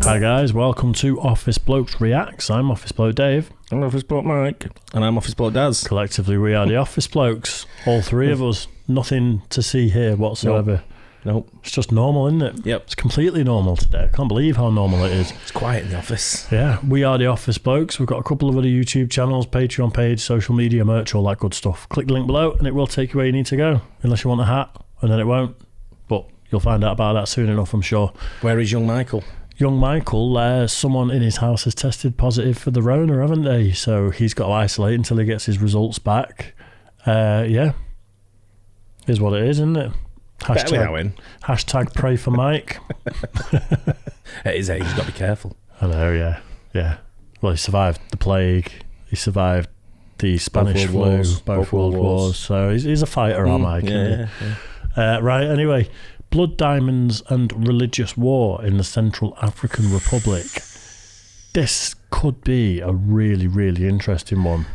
Hi guys, welcome to Office Blokes Reacts. I'm Office Bloke Dave. I'm Office Bloke Mike. And I'm Office Bloke Daz. Collectively we are the Office Blokes. All three of us. Nothing to see here whatsoever. Nope. It's just normal, isn't it? Yep. It's completely normal today. I can't believe how normal it is. It's quiet in the office. Yeah, we are the Office Blokes. We've got a couple of other YouTube channels, Patreon page, social media, merch, all that good stuff. Click the link below and it will take you where you need to go. Unless you want a hat, and then it won't. But you'll find out about that soon enough, I'm sure. Where is young Michael? Young Michael, someone in his house has tested positive for the Rona, haven't they? So he's got to isolate until he gets his results back. Yeah. Is what it is, isn't it? Hashtag pray for Mike. At his age, he's got to be careful. I know, yeah. Yeah. Well, he survived the plague. He survived the Spanish flu, both World Wars. So he's a fighter, our Mike. Yeah. Right, anyway. Blood diamonds and religious war in the Central African Republic. This could be a really, really interesting one.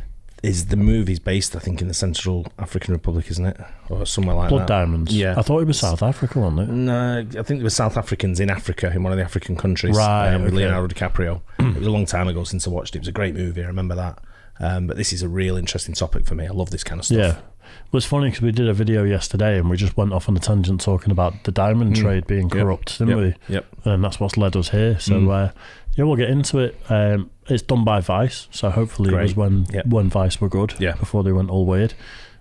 Is the movie's based, I think, in the Central African Republic, isn't it? Or somewhere like Blood that. diamonds? Yeah. I thought it was South Africa, wasn't it? No, I think there were South Africans in Africa, in one of the African countries. Right, With okay. Leonardo DiCaprio. It was a long time ago since I watched it. It was a great movie, I remember that. But this is a real interesting topic for me. I love this kind of stuff. Yeah. Well, it's funny because we did a video yesterday and we just went off on a tangent talking about the diamond trade being corrupt, didn't we? Yep. And that's what's led us here. So, yeah, we'll get into it. It's done by Vice, so hopefully it was when Vice were good, before they went all weird.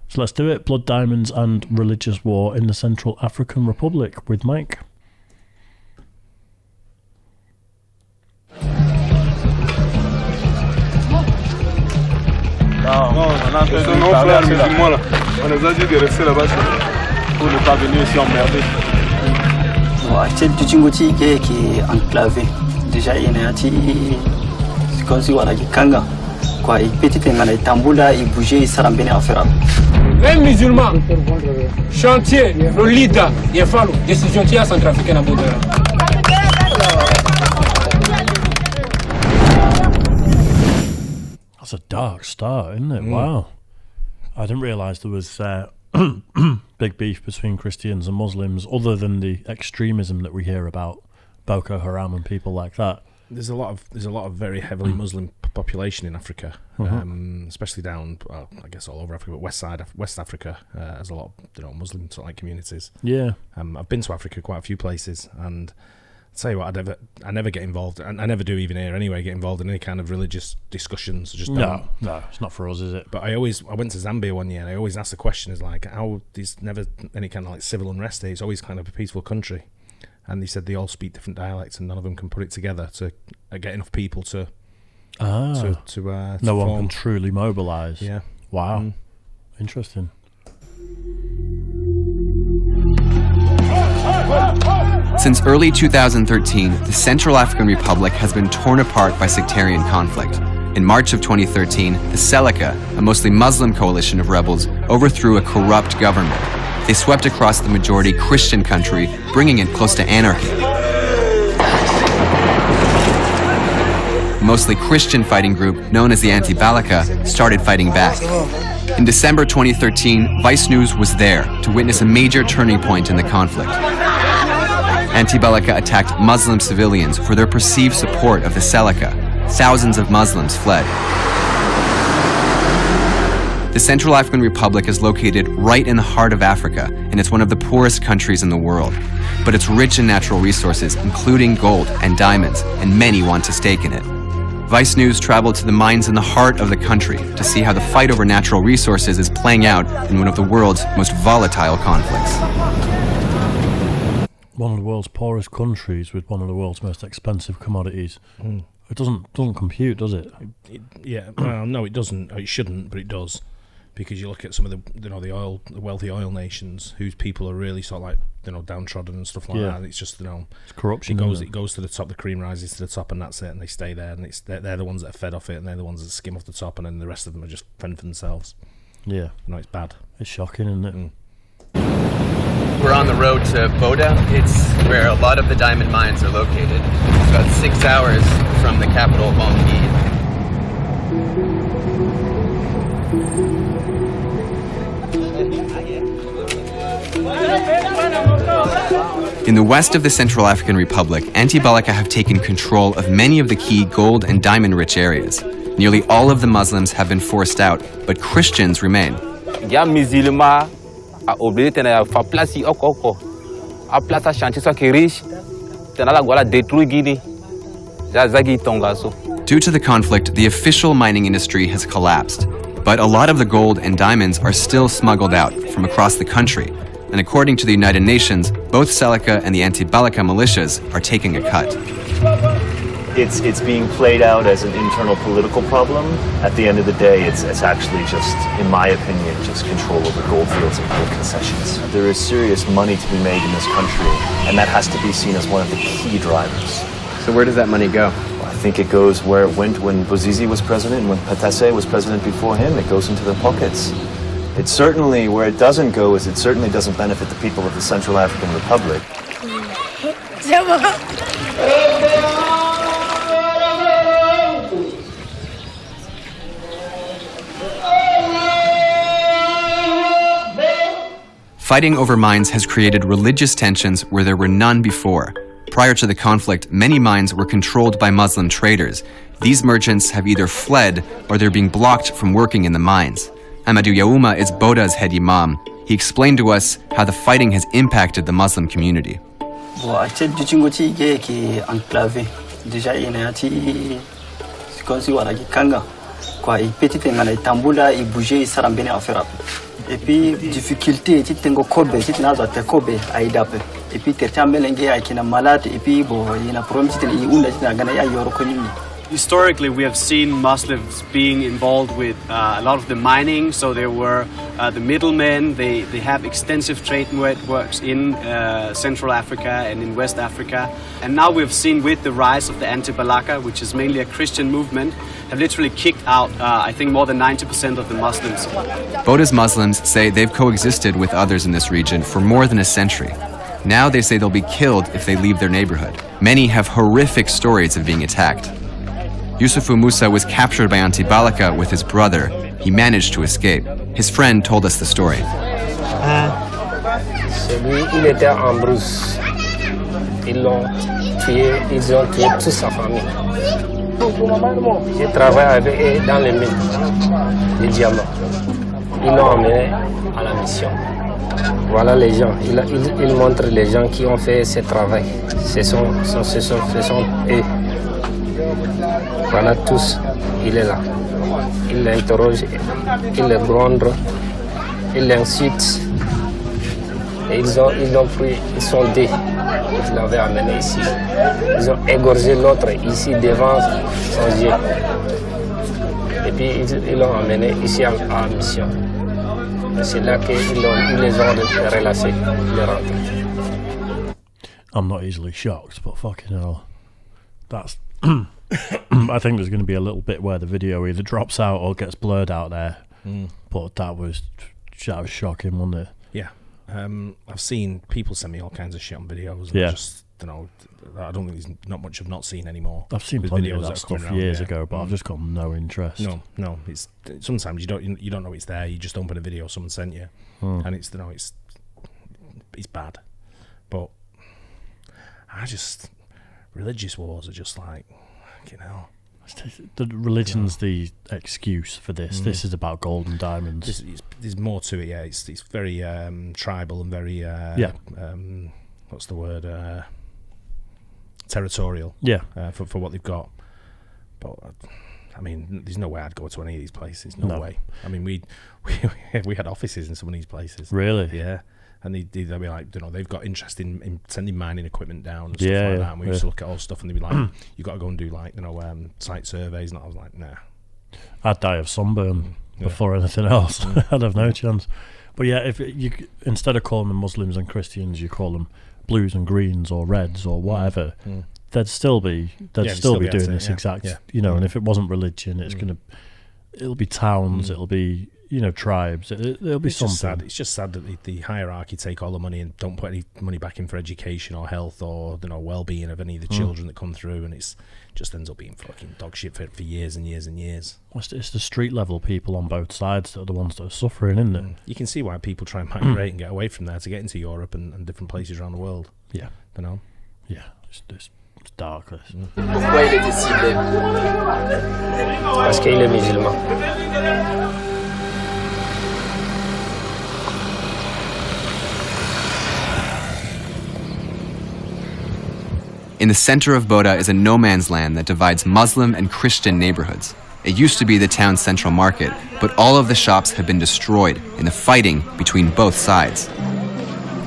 So let's do it. Blood diamonds and religious war in the Central African Republic with Mike. Non, on a fait nos frères musulmans là. On nous a dit de rester là-bas pour ne pas venir ici emmerder. Actuel Tuchingoti qui est enclavé. Déjà il est c'est comme si voilà Kanga. Quoi, il petit ngana tambula, il bougeait, il s'arambene à faire. Les musulmans, chantier, le leader, il faut décision qui a centrafricaine à Boda. That's a dark start, isn't it? Wow. I didn't realise there was big beef between Christians and Muslims other than the extremism that we hear about Boko Haram and people like that. There's a lot of very heavily Muslim population in Africa, especially down, well, I guess all over Africa, but West Africa has a lot of Muslim sort of like communities. Yeah. I've been to Africa quite a few places, and I'll tell you what, I never get involved, and I never do even here anyway, get involved in any kind of religious discussions. I just don't. No, it's not for us, is it? But I went to Zambia one year, and I always ask the question, is like, how there's never any kind of like civil unrest there. It's always kind of a peaceful country. And they said they all speak different dialects and none of them can put it together to get enough people to no one can truly mobilise. Yeah. Wow. Interesting. Since early 2013, the Central African Republic has been torn apart by sectarian conflict. In March of 2013, the Seleka, a mostly Muslim coalition of rebels, overthrew a corrupt government. They swept across the majority Christian country, bringing it close to anarchy. A mostly Christian fighting group, known as the Anti-Balaka, started fighting back. In December 2013, Vice News was there to witness a major turning point in the conflict. Anti-Balaka attacked Muslim civilians for their perceived support of the Seleka. Thousands of Muslims fled. The Central African Republic is located right in the heart of Africa, and it's one of the poorest countries in the world. But it's rich in natural resources, including gold and diamonds, and many want to stake in it. Vice News traveled to the mines in the heart of the country to see how the fight over natural resources is playing out in one of the world's most volatile conflicts. One of the world's poorest countries with one of the world's most expensive commodities. It doesn't compute, does it? Well, no, it doesn't. It shouldn't, but it does. Because you look at some of the wealthy oil nations whose people are really sort of like downtrodden and stuff like that. And it's just it's corruption. It goes to the top. The cream rises to the top, and that's it. And they stay there, and they're the ones that are fed off it, and they're the ones that skim off the top, and then the rest of them are just fend for themselves. Yeah, no, it's bad. It's shocking, isn't it? We're on the road to Boda. It's where a lot of the diamond mines are located. It's about 6 hours from the capital, Bangui. In the west of the Central African Republic, anti-Balaka have taken control of many of the key gold and diamond-rich areas. Nearly all of the Muslims have been forced out, but Christians remain. Due to the conflict, the official mining industry has collapsed, but a lot of the gold and diamonds are still smuggled out from across the country. And according to the United Nations, both Seleka and the anti-Balaka militias are taking a cut. It's being played out as an internal political problem. At the end of the day, it's actually just, in my opinion, just control over gold fields and gold concessions. There is serious money to be made in this country, and that has to be seen as one of the key drivers. So where does that money go? I think it goes where it went when Bozizi was president, and when Patase was president before him. It goes into their pockets. It's certainly, where it doesn't go is it certainly doesn't benefit the people of the Central African Republic. Fighting over mines has created religious tensions where there were none before. Prior to the conflict, many mines were controlled by Muslim traders. These merchants have either fled or they're being blocked from working in the mines. Amadou Yaouma is Boda's head imam. He explained to us how the fighting has impacted the Muslim community. Et puis difficulté ti tengo kobe ti nazo te kobe aidape et puis terta melenge akina malade et puis bo ina promise ti unda ti na gana ya yoro konimi. Historically, we have seen Muslims being involved with a lot of the mining. So there were the middlemen. They have extensive trade networks in Central Africa and in West Africa. And now we've seen with the rise of the anti-Balaka, which is mainly a Christian movement, have literally kicked out, I think, more than 90% of the Muslims. Boda's Muslims say they've coexisted with others in this region for more than a century. Now they say they'll be killed if they leave their neighborhood. Many have horrific stories of being attacked. Yusufu Musa was captured by anti-Balaka with his brother. He managed to escape. His friend told us the story. Il était en brousse. Ils ont tué toute sa famille. Je travaille avec eux dans les mines, les diamants. Ils l'ont emmené à la mission. Voilà les gens. Il montre les gens qui ont fait ce travail. Ce sont eux. Voilà tous, il est là. Il l'interroge, il le gronde, il l'insulte. Et ils ont pris, ils sont deux. Ils l'avaient amené ici. Ils ont égorgé l'autre ici devant son yeux. Et puis ils l'ont amené ici à la mission. C'est là qu'ils les ont relâchés, ils sont rentrés. I'm not easily shocked, but fucking hell. That's... I think there's going to be a little bit where the video either drops out or gets blurred out there. But that was shocking, wasn't it? Yeah. I've seen people send me all kinds of shit on videos. And Yeah. Just, I don't think there's not much I've not seen anymore. I've seen with plenty videos of that that are coming stuff around, years yeah. ago, but I've just got no interest. No. It's sometimes you don't know it's there. You just open a video someone sent you, and it's bad. But religious wars are just like, you know. The religion's the excuse for this. This is about gold and diamonds. There's more to it, yeah. It's very tribal and very what's the word? Territorial. Yeah. For what they've got. But I mean, there's no way I'd go to any of these places. No way. I mean, we had offices in some of these places. Really? Yeah. And they'd be like, they've got interest in sending mining equipment down and stuff like that. And we used to look at all stuff and they'd be like, you got to go and do like, site surveys. And I was like, nah. I'd die of sunburn before anything else. I'd have no chance. But yeah, if you instead of calling them Muslims and Christians, you call them blues and greens or reds or whatever, they'd still be doing this exact, and if it wasn't religion, it'll be towns, it'll be, tribes. It'll be something. Sad. It's just sad that the hierarchy take all the money and don't put any money back in for education or health or well-being of any of the children that come through, and it's just ends up being fucking dog shit for years and years and years. It's the street level people on both sides that are the ones that are suffering, isn't it? You can see why people try and migrate and get away from there to get into Europe and different places around the world. Yeah, Yeah, it's dark. This. Pourquoi il était ciblé? Parce qu'il est musulman. In the center of Boda is a no man's land that divides Muslim and Christian neighborhoods. It used to be the town's central market, but all of the shops have been destroyed in the fighting between both sides.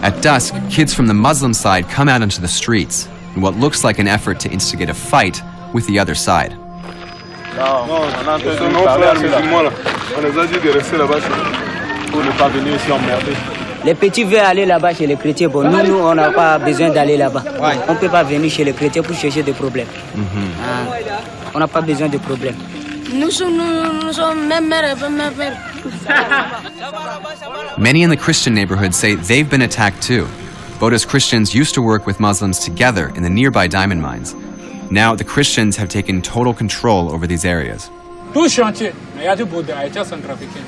At dusk, kids from the Muslim side come out into the streets in what looks like an effort to instigate a fight with the other side. Non, on a entendu parler à musulmans là. On les a dit de rester là-bas pour ne pas venir ici emmerder. Les petits veulent aller là-bas chez les chrétiens. Bon, nous, on n'a pas besoin d'aller là-bas. Ouais. On ne peut pas venir chez les chrétiens pour chercher des problèmes. On n'a pas besoin de problèmes. Nous sommes même mères. Many in the Christian neighborhood say they've been attacked too. Boda's Christians used to work with Muslims together in the nearby diamond mines. Now the Christians have taken total control over these areas. Tout chantier, il y a du Boda, il y a centrafricain.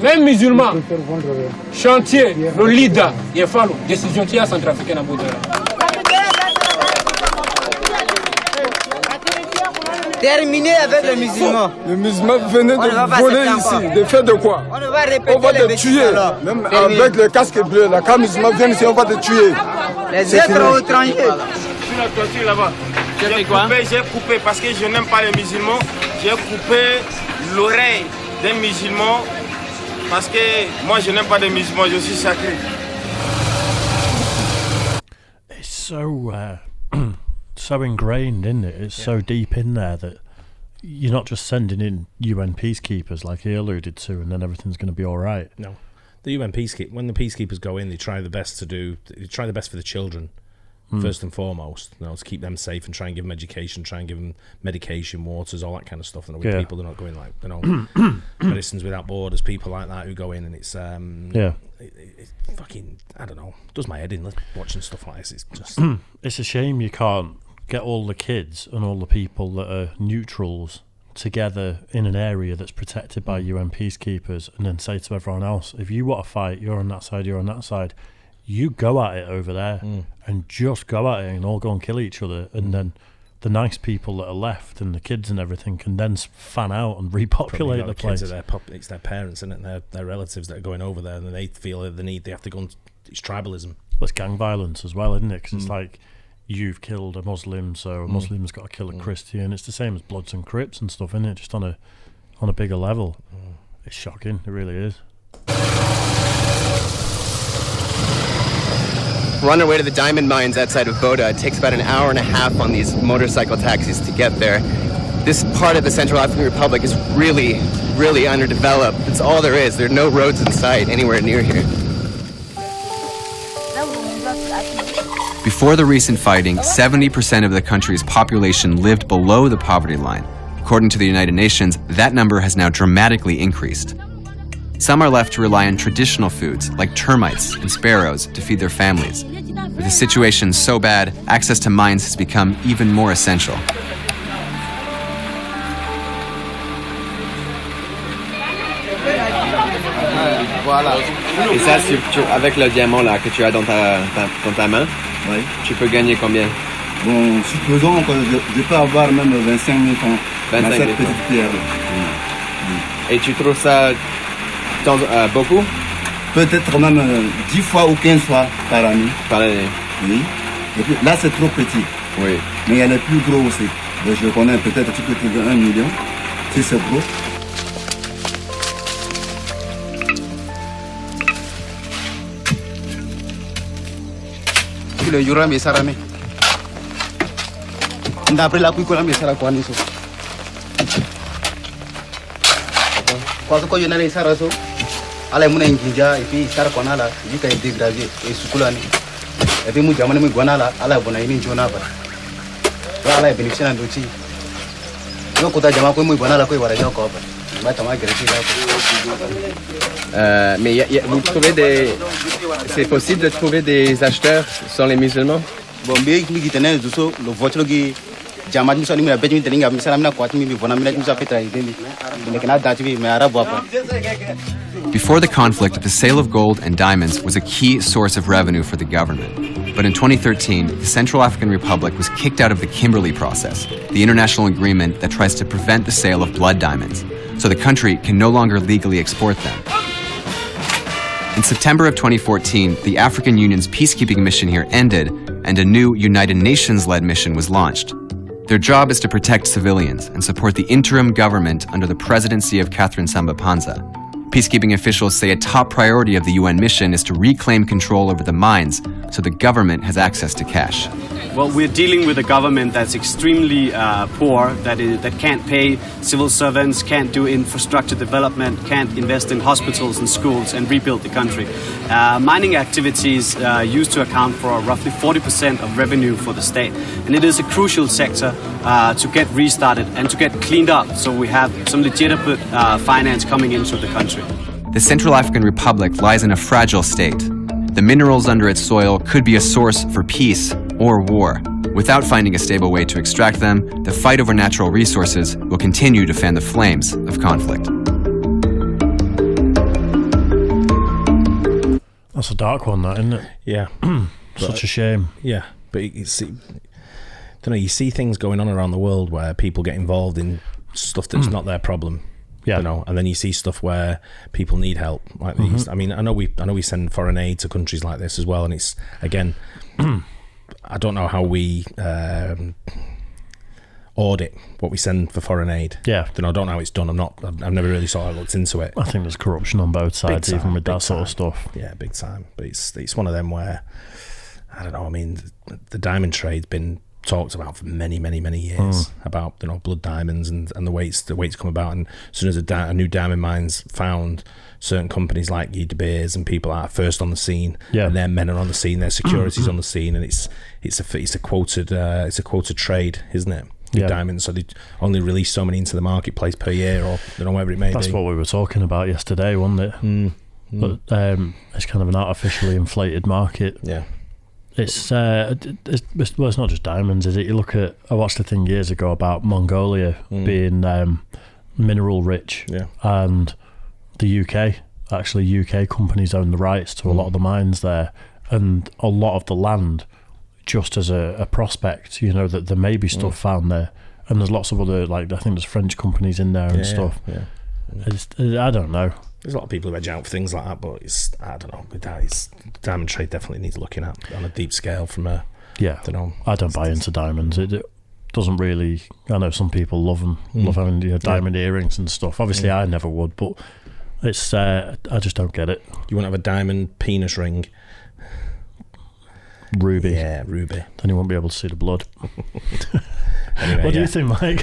Même musulman, chantier, le leader, il faut la décision qui est centrafricaine à Boda. Terminé avec les musulmans. Les musulmans venaient de voler ici. De faire de quoi? On va te tuer. Même avec le casque bleu, là, quand les musulmans viennent ici, on va te tuer. Les êtres étrangers. Sur la clôture là-bas. J'ai coupé parce que je n'aime pas les musulmans. J'ai coupé l'oreille d'un musulman parce que moi je n'aime pas les musulmans, je suis sacré. It's so ingrained, isn't it? It's so deep in there that you're not just sending in UN peacekeepers like he alluded to and then everything's going to be all right. No. The UN peacekeepers, when the peacekeepers go in, they try the best for the children. First and foremost, to keep them safe and try and give them education, try and give them medication, waters, all that kind of stuff. And with people, they're not going like, Medicines Without Borders, people like that who go in, and it's it fucking, I don't know, does my head in watching stuff like this. It's just it's a shame you can't get all the kids and all the people that are neutrals together in an area that's protected by UN peacekeepers, and then say to everyone else, if you want to fight, you're on that side, you're on that side. You go at it over there and just go at it and all go and kill each other, and then the nice people that are left and the kids and everything can then fan out and repopulate the place. It's their parents, isn't it? And their relatives that are going over there, and they feel they have to go and it's tribalism. Well, it's gang violence as well, isn't it? Because it's like you've killed a Muslim, so a Muslim's got to kill a Christian. It's the same as Bloods and Crips and stuff, isn't it? Just on a bigger level. It's shocking. It really is. We're on our way to the diamond mines outside of Boda. It takes about an hour and a half on these motorcycle taxis to get there. This part of the Central African Republic is really, really underdeveloped. It's all there is. There are no roads in sight anywhere near here. Before the recent fighting, 70% of the country's population lived below the poverty line. According to the United Nations, that number has now dramatically increased. Some are left to rely on traditional foods like termites and sparrows to feed their families. With the situation so bad, access to mines has become even more essential. Voilà. Et ça, avec le diamant là que tu as dans ta main, oui. Tu peux gagner combien? Bon, supposons que je peux avoir même 25 000 francs dans cette petite pierre. Et tu trouves ça beaucoup? Peut-être même 10 fois ou 15 fois par année. Par année? Oui. Et puis, là, c'est trop petit. Oui. Mais il y a les plus gros aussi. Donc, je connais peut-être tu peux trouver 1 million si c'est gros. Le yura me sarame. D'après la cuicula me sara kwani so. Kwa ko yona le sara so. Ala muna injinja et puis sara kona la, il ka dégrader et sukulani. Et puis mu jamane mu gona la, ala bona ini jona ba. Ala bénéficier ndoti. Yo kota jama ko mu gona la ko wara yo ko ba. Mais vous trouvez c'est possible de trouver des acheteurs sans les musulmans? Before the conflict, the sale of gold and diamonds was a key source of revenue for the government. But in 2013, the Central African Republic was kicked out of the Kimberley process, the international agreement that tries to prevent the sale of blood diamonds, so the country can no longer legally export them. In September of 2014, the African Union's peacekeeping mission here ended, and a new United Nations-led mission was launched. Their job is to protect civilians and support the interim government under the presidency of Catherine Samba-Panza. Peacekeeping officials say a top priority of the UN mission is to reclaim control over the mines so the government has access to cash. Well, we're dealing with a government that's extremely poor, that can't pay civil servants, can't do infrastructure development, can't invest in hospitals and schools and rebuild the country. Mining activities used to account for roughly 40% of revenue for the state. And it is a crucial sector to get restarted and to get cleaned up so we have some legitimate finance coming into the country. The Central African Republic lies in a fragile state. The minerals under its soil could be a source for peace or war. Without finding a stable way to extract them, the fight over natural resources will continue to fan the flames of conflict. That's a dark one, that, isn't it? Yeah. Such a shame. Yeah, but you see, you see things going on around the world where people get involved in stuff that's not their problem. Yeah. And then you see stuff where people need help like these. I mean, I know we send foreign aid to countries like this as well, and it's, again, I don't know how we audit what we send for foreign aid. Yeah. I don't know how it's done. I've never really sort of looked into it. I think there's corruption on both sides, even with that sort of stuff. Yeah, big time. But it's one of them where, I don't know, I mean, the diamond trade's been talked about for many, many, many years about blood diamonds and the way it's come about. And as soon as a new diamond mine's found, certain companies like De Beers and people are first on the scene, and their men are on the scene, their security's on the scene, and it's a quoted trade, isn't it? Diamonds, so they only release so many into the marketplace per year, or whatever it may be. That's what we were talking about yesterday, wasn't it? But it's kind of an artificially inflated market. Yeah. It's not just diamonds, is it? You look at, I watched a thing years ago about Mongolia being mineral rich, and the UK companies own the rights to a lot of the mines there, and a lot of the land just as a prospect, that there may be stuff found there, and there's lots of other, like, I think there's French companies in there and stuff. I don't know. There's a lot of people who edge out for things like that, but I don't know. With that, diamond trade definitely needs looking at on a deep scale. I don't buy into diamonds. It doesn't really. I know some people love them, love having diamond earrings and stuff. Obviously, I never would, but it's. I just don't get it. You want to have a diamond penis ring? Ruby. Yeah, ruby. Then you won't be able to see the blood. Anyway, what do you think, Mike?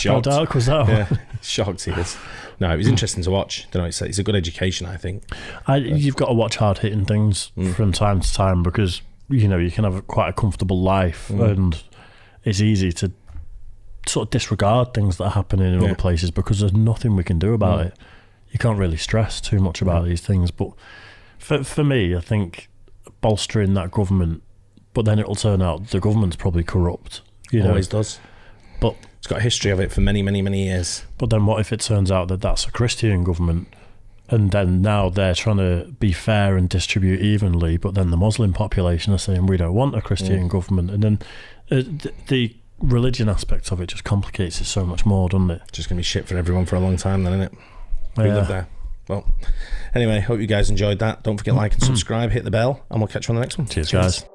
How dark was that one? Yeah, shocked he is. No, it was interesting to watch. It's a good education, I think. You've got to watch hard-hitting things from time to time, because you can have quite a comfortable life, and it's easy to sort of disregard things that are happening in other places because there's nothing we can do about it. You can't really stress too much about these things. But for me, I think bolstering that government, but then it'll turn out the government's probably corrupt. Always does. But it's got a history of it for many, many, many years. But then what if it turns out that that's a Christian government, and then now they're trying to be fair and distribute evenly, but then the Muslim population are saying we don't want a Christian government, and then the religion aspect of it just complicates it so much more, doesn't it? Just going to be shit for everyone for a long time then, isn't it? We live there. Well, anyway, hope you guys enjoyed that. Don't forget, like and subscribe, hit the bell, and we'll catch you on the next one. Cheers. Guys.